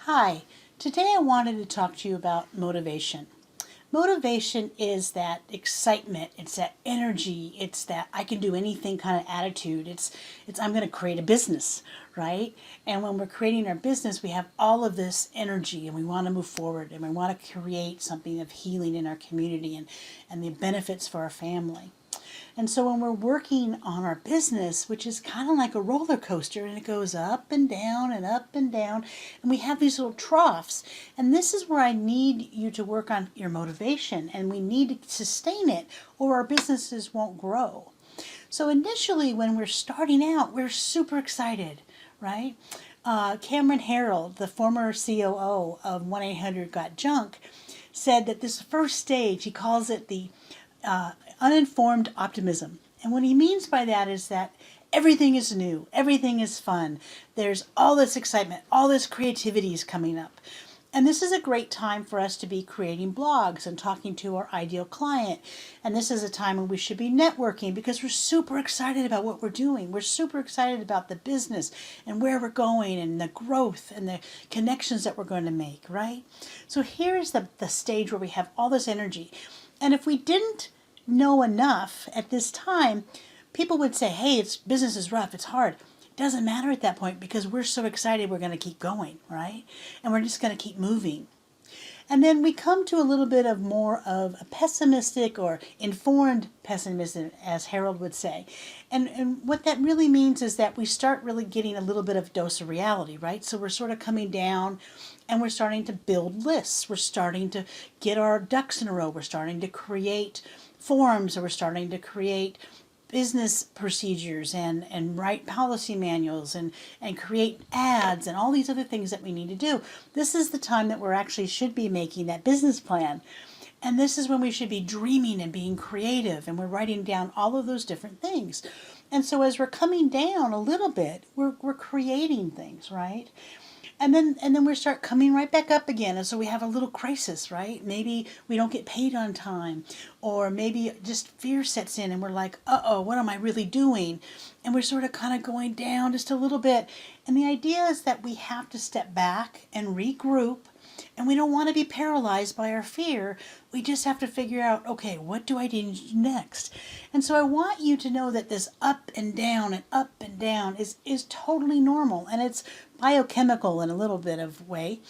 Hi, today I wanted to talk to you about motivation. Motivation is that excitement, it's that energy, it's that I can do anything kind of attitude. It's I'm going to create a business, right? And when we're creating our business, we have all of this energy and we want to move forward and we want to create something of healing in our community and the benefits for our family. And so when we're working on our business, which is kind of like a roller coaster and it goes up and down and up and down, and we have these little troughs. And this is where I need you to work on your motivation, and we need to sustain it or our businesses won't grow. So initially when we're starting out, we're super excited, right? Cameron Herold, the former COO of 1-800-GOT-JUNK, said that this first stage, he calls it the uninformed optimism. And what he means by that is that everything is new, everything is fun. There's all this excitement, all this creativity is coming up. And this is a great time for us to be creating blogs and talking to our ideal client. And this is a time when we should be networking because we're super excited about what we're doing. We're super excited about the business and where we're going and the growth and the connections that we're going to make, right? So here's the stage where we have all this energy. And if we didn't know enough at this time, people would say, hey, business is rough, it's hard. It doesn't matter at that point because we're so excited we're going to keep going, right? And we're just going to keep moving. And then we come to a little bit of more of a pessimistic or informed pessimism, as Harold would say. And what that really means is that we start really getting a little bit of dose of reality, right? So we're sort of coming down and we're starting to build lists. We're starting to get our ducks in a row. We're starting to create forms, or we're starting to create business procedures and write policy manuals and create ads and all these other things that we need to do. This is the time that we're actually should be making that business plan. And this is when we should be dreaming and being creative, and we're writing down all of those different things. And so as we're coming down a little bit, we're creating things, right? And then we start coming right back up again. And so we have a little crisis, right? Maybe we don't get paid on time, or maybe just fear sets in and we're like, uh-oh, what am I really doing? And we're sort of kind of going down just a little bit. And the idea is that we have to step back and regroup. And we don't want to be paralyzed by our fear. We just have to figure out, okay, what do I need to do next? And so I want you to know that this up and down is totally normal. And it's biochemical in a little bit of way,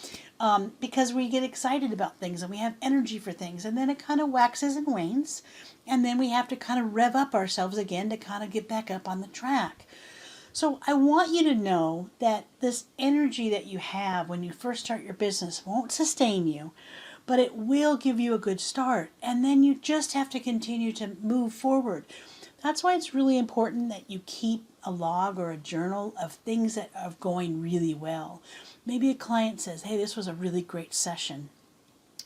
because we get excited about things and we have energy for things. And then it kind of waxes and wanes. And then we have to kind of rev up ourselves again to kind of get back up on the track. So I want you to know that this energy that you have when you first start your business won't sustain you, but it will give you a good start. And then you just have to continue to move forward. That's why it's really important that you keep a log or a journal of things that are going really well. Maybe a client says, hey, this was a really great session.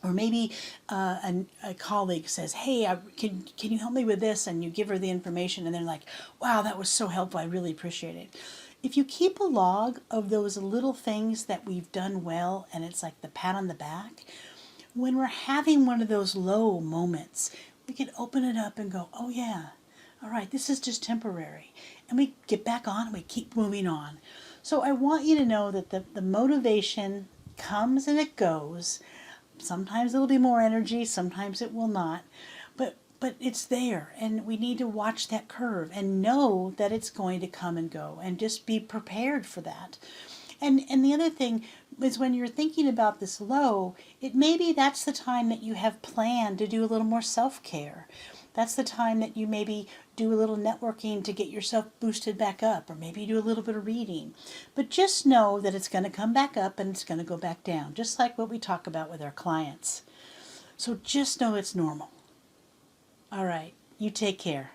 Or maybe a colleague says, hey, can you help me with this? And you give her the information and they're like, wow, that was so helpful. I really appreciate it. If you keep a log of those little things that we've done well, and it's like the pat on the back, when we're having one of those low moments, we can open it up and go, oh yeah, all right, this is just temporary. And we get back on and we keep moving on. So I want you to know that the motivation comes and it goes. Sometimes it'll be more energy, sometimes it will not, but it's there, and we need to watch that curve and know that it's going to come and go, and just be prepared for that. And the other thing is, when you're thinking about this low, it maybe that's the time that you have planned to do a little more self-care. That's the time that you maybe do a little networking to get yourself boosted back up, or maybe do a little bit of reading. But just know that it's going to come back up and it's going to go back down, just like what we talk about with our clients. So just know it's normal. All right, you take care.